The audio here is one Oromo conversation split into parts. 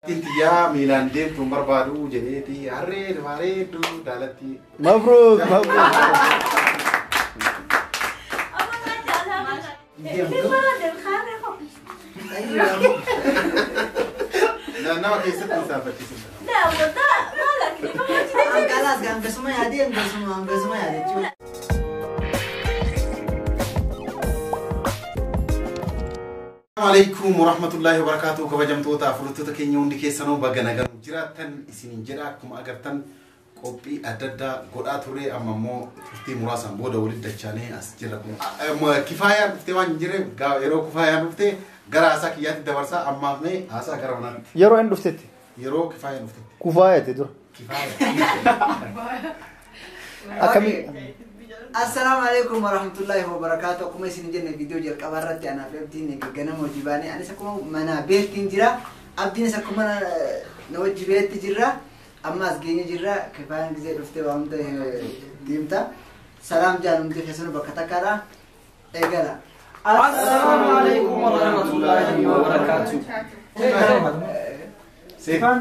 انت يا ميلان ديم تمر بارو جريتي هريد ماريدو دالتي مبروك مبروك لا نما كيست مسافة لا والله مالك خلاص قام قسمه هذه قسمه هذه السلام عليكم ورحمة الله وبركاته كبجمتوتا فرتوتا كينيون دي كيسانو باغاناغان جراتن اسين جراكم اگرتن قوبي اددا غوداتوري امامو تي مراسان بودا ولد دچاني اسجركم كفايه فتوان جيري يرو كفايه نفتي غراسا كيات دبرسا امامي اسا غرونان يرو ان دفتي يرو كفايه نفتي كفايه تدور كفايه اكمي السلام عليكم ورحمة الله وبركاته. كم يسين جن فيديو جل كبرت أنا فهمتين كجنا موجباني أنا سكوا منا بيت تنجرا أبدين سكوا منا نوجبات تجرا أما أسجيني جرا كفاية جزء رفته وامد ديمتا سلام جانم دي حسن بكتكارا إيجالا السلام عليكم ورحمة الله وبركاته. سيفان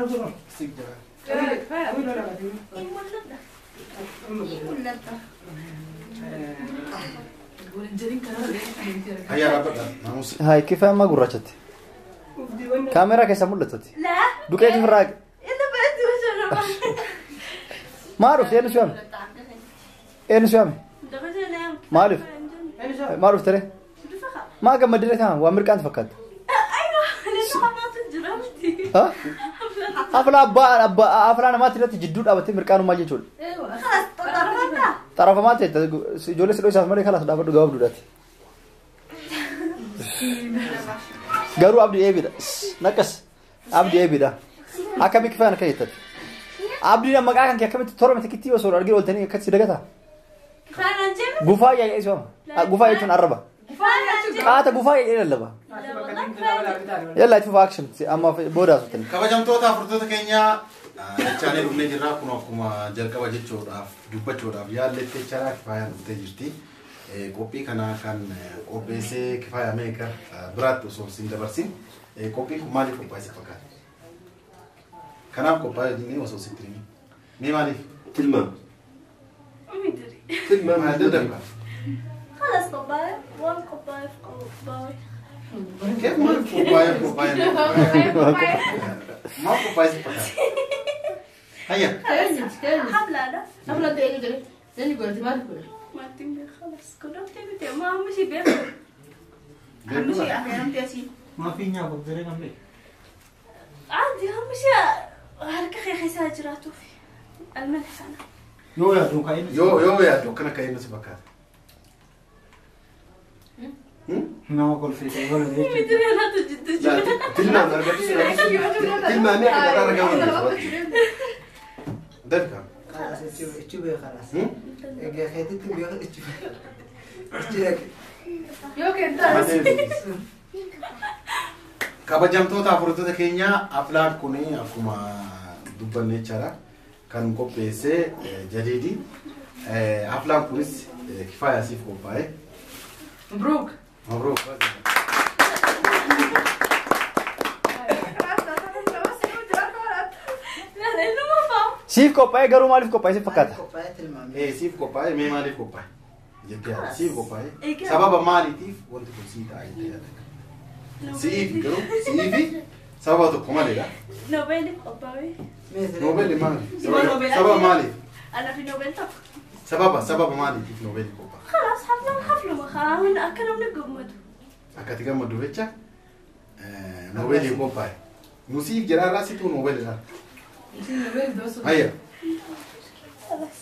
هيا ربنا ناموس هاي كيف ما قرشت كاميرا كيسا مولتت لا دوكي كيف راك إذا بدي وجهنا ما عرفت ايه نسوامي ايه نسوامي ما عرف ما عرفت ليه ما قام مدينة كان وامريكان فكت أيوة لأنه خلاص جربتي ها أفلا أفلا أنا ما تريد جدود أبتي مركانو ما جيشول خلاص تطرفنا تعرف ما تريد جولس لو يسافر مريكا خلاص دابا جواب دودات قالوا عبد يبيدا نكس عبد يبيدا أكمل كيف أنا كيتت عبد لما قاعد كان كمل تطور متى كتير وصور أرجع والتاني كتير دقتها فانا نجيب غفاية يا إسمه غفاية تون عربة فانا نجيب غفاية إيه اللبا يلا تشوف أكشن أما في بودا صوتني كبجمتوتا فرتوتا كينيا channel unne jirra kuno akkuma jalqaba jechuudhaaf dubbachuudhaaf yaalletti chara kifaya dhuftee jirti qophii kana kan qopheessee kifaya meeqa biraatti osoo sin dabarsin qophii kun maaliif qophaa'e fakkaata kanaaf qophaa'e jennee osoo sitti himi mee maaliif تلمام مدري تلمام maal daddarba خلاص قباية وان قباية في قباية كيف maaliif qophaa'e ما qophaa'e si fakkaata هيا حبلة لا أفلا تيجي جري زين يقول تبارك الله ما تيجي خلاص كلهم تبي ما مشي بياكل مشي أحيانا تيجي ما في نيا بقدر نعمل عادي هم مشي هركخي خساجراته في الملح أنا يو يا دوكا yoo yaaddu akkana ka'ee nuti fakkaata نعم أقول في تقول لي مدري أنا تجد tilmaam argatiisa tilmaamee akka dharaa argamu dalka خلاص تشوفي خلاص إيجا خيتي تبي تشوفي يوكي أنت kabajamtoota afurtoota keenya aflaan kun akkuma dubbanne jira kan qopheesse jadiidi aflaan kunis kifaya siif qophaa'e مبروك mabruuk لا لأنه ما فهم سيف كوباي قالوا مالف كوباي سيف فكاتا كوباية المام siif qophaa'e mee maaliif qophaa'e jettee yaadda siif qophaa'e Egaa. sababa maaliitiif wanti kun sii ta'a jettee yaadda siifi garuu siifi sababa tokko maleedha نوبل قباية noobeelli maali Noobeelli sababa maaliif أنا في نوبل طب sababa maaliitiif noobeelli qophaa'e خلاص حفلة مخاون أكلهم نقمد akkati gammadu jecha noobeelii qophaa'e nusiif jiraarraa situu noobeelidha hayya خلاص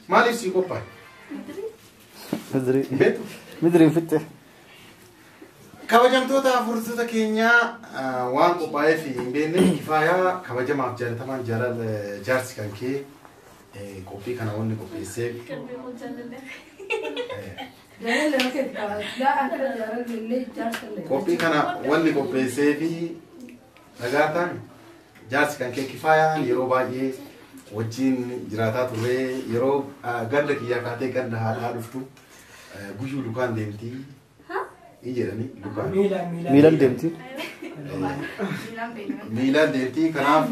maaliif sii qophaa'e مدري beetu مدري فتح kabajamtoota afurtoota keenyaa waan qophaa'ee fi hin beekne kifaayaa kabajamaaf jaalatamaan jaarsi kan kee qophii kana wanni qopheessee قلبي مجلل لا لا أوكي لا أكل لا اللي جالس qophii kana wanni qopheessee fi dhagaataan jaarsi kan kee kifaayaan yeroo baay'ee wajjin jiraataa turre yeroo ganda kiyyaa kaatee ganda haadhaa dhuftu guyyuu dukaan deemtii. ها إيجرني لقاء ميلان ديمتي Milan deemtii kanaaf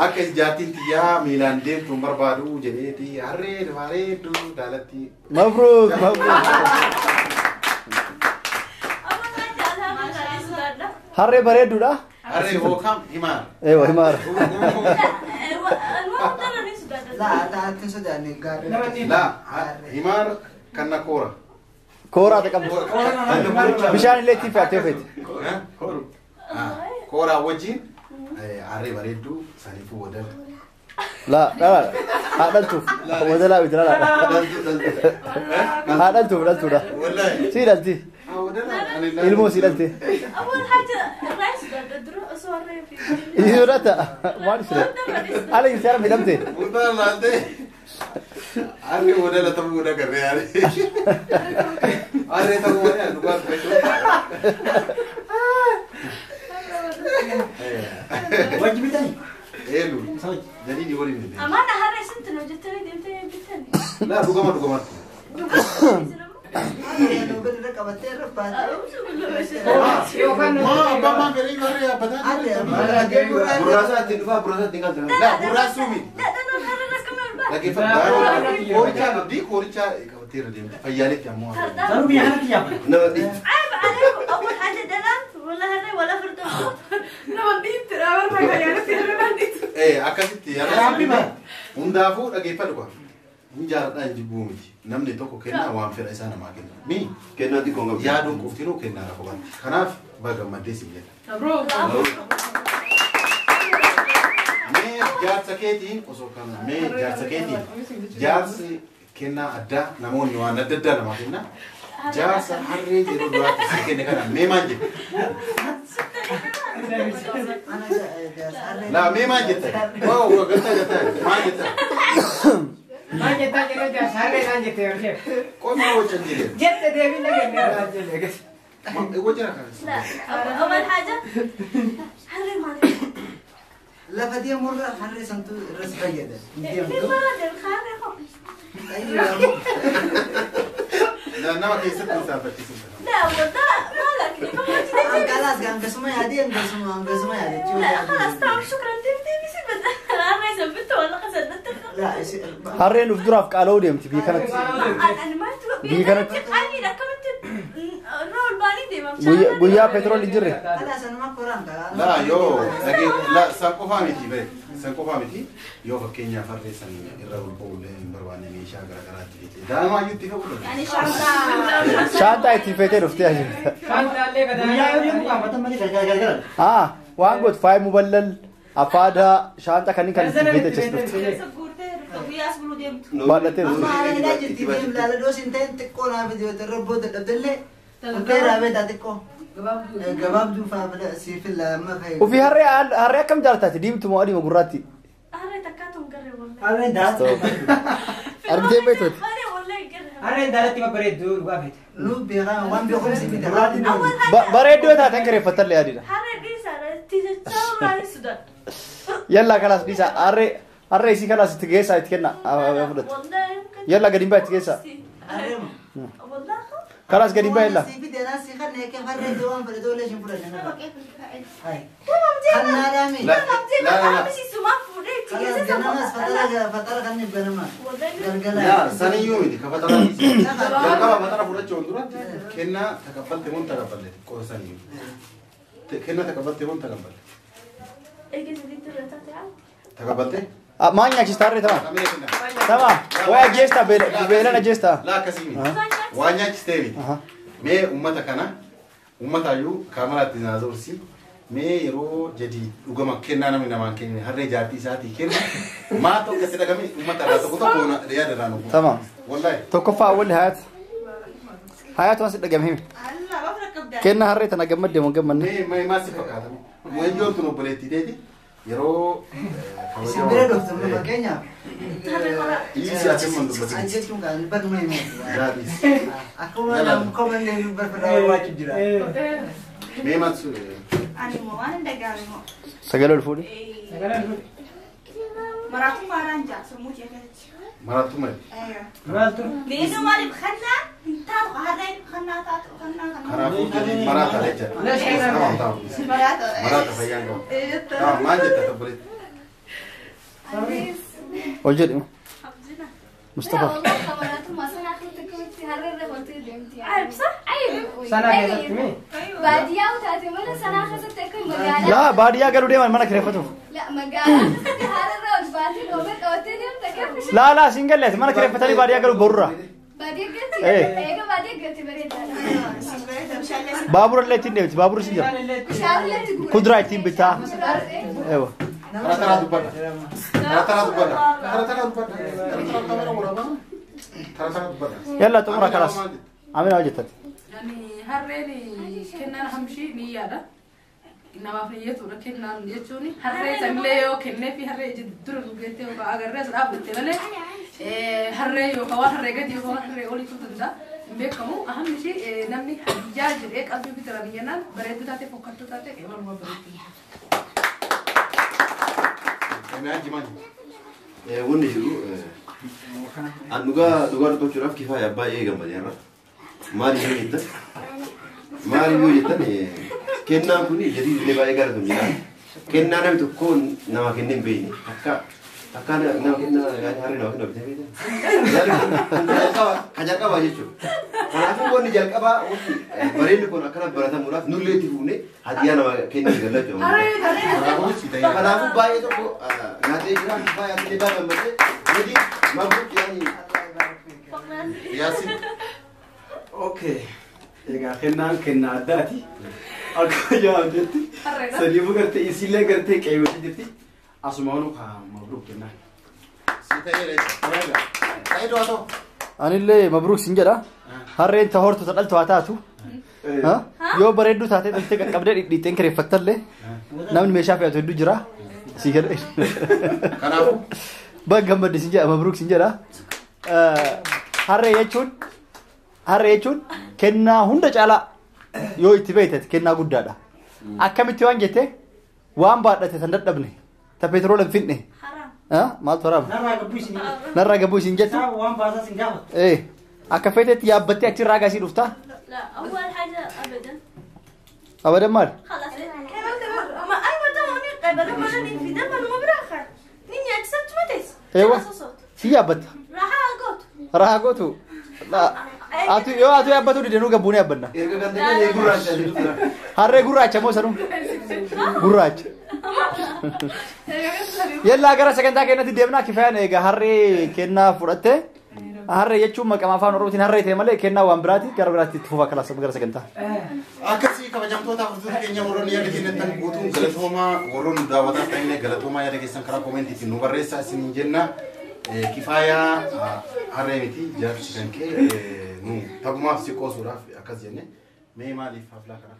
akka ijaartiitti yaa Milan deemtu barbaadu jedheeti harree bareedu daalatti. مبروك مبروك. هري بريدو ده؟ Harree hookam himaar. ايوه همار. لا لا تنسى يعني قاعد La himaar kanna koora. كورة تقبل. مشان اللي تيفا تيفت. Koora wajjin harree bareedu saniifuu wadal. لا لا هذا انتو وده لا لا هذا انتو ده Wallahi. سيدلتي ilmu سيدلتي أول حاجة الرئيس بدرو أصوري في يزورتا ما نشري على يسار بدمتي Mutar laante. Harree wadala tamu wada garree harree. Harree tamu wada dhugaaf beeku. واجب تاني Elu. Jadi di wali ni. أمانة هذا سنت لو جتني دمتني بتني La dhugamat. أنا بدي ركبت الرباط Ma abang beri karya apa Burasa tinggal La burasa mi. لا أنا هذا كمان بقى Lagi faham. Korcha di korcha khawatir dia. Fayalik ya mau. ضرب يا حنك يا عيب عليكم أول حاجة دلنت ولا هذا ولا فردوس لا وديت ترى ما كان في هذا Akasitti ya. Undafu lagi fadwa. Mujarad jibu miti. Namni tokko kenna waan fedha isaa namaa kenna. Mi kenna di konga. Yaaduun qoftinuu kenna rafa waan. Kanaaf baga maddeesi jedha. Mee jaarsa keetiin osoo kana mee jaarsa keetiin jaarsi kenna adda namoonni waan adda addaa namaa kenna. Jaarsa harree yeroo duraatti si kenne kana mee maal jedhu? La mee maal jetta? Waa gata maal jetta? ما جت أجل جالس هذا كان جت يا شيخ Qonna wajjin jedhe. جت ديفين لكن Wajjin akkas. لا أول حاجة هذا ما لا فدي مرة حري سنتو رس بيدا في مرة الخارج خبز أيوة La nama keessatti isaa fakkisiisa. لا وده مالك خلاص كان قسمه هذه قسمه هذه لا خلاص تمام شكرا تبتدي بس أنا يثبت ولا قصدت لا هرين افدراف قالوا لي امتي بيكنت أنا ما تبي دي كانت- أنا لا كنت رول بالي دي ما ويا بترول يجري خلاص أنا ما قرأت La yoo lagi la san qofaa miti bare san qofaa miti yoo fakkeenyaaf harree san irra ol ba'uullee hin barbaanne meeshaa garaagaraatti jechuudha. Daa'imaa itti fayyadamu. يعني شعبنا شانتا اتفيتي رفتي كان تعلق يا يوم كان بتم لي كذا اه وان قلت فاي مبلل افادا شانتا كان كان اتفيتي تشتفت سبورتي وياس بلو ديمت بالتين أما أنا لا جت تبين لا لا دوس إنتين تكون على فيديو تربط تبدله وكير هذا تاتيكو جواب دو فابلا سيف ما خير وفي هري كم جارتات ديمت مو ادي مغراتي أنا تكاتم قرر والله أنا دارت ارجع بيتوت أنا والله قرر أنا دارت ما بريد دور وقفت لو بيغا وان بيقوم سيف ترى أول حاجة بريدو تا تنكري فتر لي ادي حرر دي سارة تيجي راني السودان يلا خلاص بيسا هري سي خلاص تجيسا تكنا والله يلا قديم بقى تجيسا والله خلاص قديم بقى يلا سيف دي ناس يخلنا كيف هري دوام فردو ليش نفرج أنا هاي تمام خلنا رامي لا لا لا. مش سما فوري خلاص تيجي جناس فترة خلني بنما La saniyyuu miti ka fatara miti. Jalqaba fatara fudhachuun duratti kennaa takaffalte mun takaffalle qofa saniyyuu. Kennaa takaffalte mun takaffalle. اجي زيد الرتات يعني Takaffalte? ما نياكش تاري تمام Kamee kennaa. تمام ويا جيستا بيلنا جيستا La akkasii miti. Waan nyaachistee miti. Mee uummata kana uummatayyuu kaameraatti naazorsi. Mee yeroo jadi dhugama kennaa namni namaan kenne harree jaartii isaatii kenna. Maa tokko si dhagame uummata irraa tokko tokko yaada irraa nuuf. تمام Wallahi. توقف اول حياة واسد دقمهم الله ما فرق بدأ كنا هريت انا قمد من قمن Mee maal si fakkaata? Wayyoon tun obboleettii teeti yeroo سيبرا دكتور ما كينيا Isi asin mandubbatu. أنجتكم كان بدو مين Jaadis. أكو أنا كمان اللي برفض واجب جرا Mee maal su أنا مو أنا دقامي مو سجلوا الفولي إيه. سجلوا الفولي. مراتو فارانجا سموت يا كذا مراتو ما ايوه مالتو لينو مالي بخنا تاو هذين خنا تاو خنا مراتو مراتو ليجا ليش كذا؟ مراتو مراتو فيانو ما جت تقبلت وجد مصطفى عارف صح سنة كذا تمي بادية وتاتي ولا سنة خسرت تكون مجال لا بادية قالوا دي ما كرفتو لا مجال خسرت هذا الرأس بادي دوبك أوتي ديم تكفش لا سينجل ليس ما كرفتني بادية قالوا برا بادية قلتي إيه. إيه بادية قلتي بريد بابور اللي تنيت بابور سينجل شعر اللي تقول قدرة يتيم بتاع ايوه ترى دبنا ترى دبنا يلا تمرة خلاص عامل وجهتك يعني هرني كنا همشي نيادا إنما في يتو كنا يجوني هرني تمليو كنا في هرني جدّر رجعتي وأجر رأس أب تبلي هرني وكوار هرني قد يكون هرني أولي كنت تدا بيكمو أهم شيء نمني حجاج إيك أبي بترانينا بريد تاتي فكرت تاتي كمان ما بريد أنا عندي ماني wanni jiru an dhugaa dubbachuudhaaf kifaaya baay'ee gammadeerra maali yoo jettan kennaan kun jedhii illee baay'ee galatoomu jedha kennaa namni tokko nama kennee hin beekne akka nama kennaa harree nama kenna bitee beekne ka jalqabaa jechuudha kanaafuu wanni jalqabaa bareedni kun akkana baratamuudhaaf nullee itti fuunee hadiyaa nama kennee gallachuudha kanaafuu baay'ee tokko nyaatee jira baay'ee ati illee gammadee jadi mabuk yani Yasin اوكي egaa kennaa addaati akka jaamtetti sadii bugartee isiillee gartee qeewwati jirti asuma honu ka mabruk kennaa anillee mabruuk sin jedha harreen ta hortu ta dhaltu haa taatu yoo bareedduu taatee dhaltee qaqqabdee dhidhiitteen kireeffattallee namni meeshaa fe'atu hedduu jira si jedhe kanaafuu bak gammadde sin jedha mabruuk sin jedha harree jechuun kennaa hunda caalaa yoo itti beektate kennaa guddaadha akkamitti waan jette waan baadhate san dadhabne ta petroola hin finne maaltu haraama narraa gabbuu isin jettu akka feetetti yaabbattee achirraa gasii dhufta لا أول حاجة أبدا abadan maal خلاص ما أيوة توني قبل ما أنا في دم المبرخة نيجي أكسبت متيس ايوه si yaabbatta راح أقول rahaa gootu yoo atu yaabbatu didenuu gabbuun yaabbanna erga kan ta'e gurraacha jirtu harree gurraacha moo sanuu gurraacha yellaa gara sagantaa keenyatti deemnaa kifayaan egaa harree kennaa fudhatte harree jechuun maqama afaan oromootiin harree ta'e malee kennaa waan biraati gara biraatti itti fufaa kalaasa gara sagantaa akkasii kabajamtoota furtuuta keenya warroonni yaada kennatan guutuun galatoomaa warroonni daawwataaf ta'inne galatoomaa yaada keessan karaa koomentiitiin nu barreessaa isiniin jenna kifaayaa harree miti jaarsi kan kee nu tagumaaf si qoosuudhaaf akkas jenne mee maaliif haflaa kana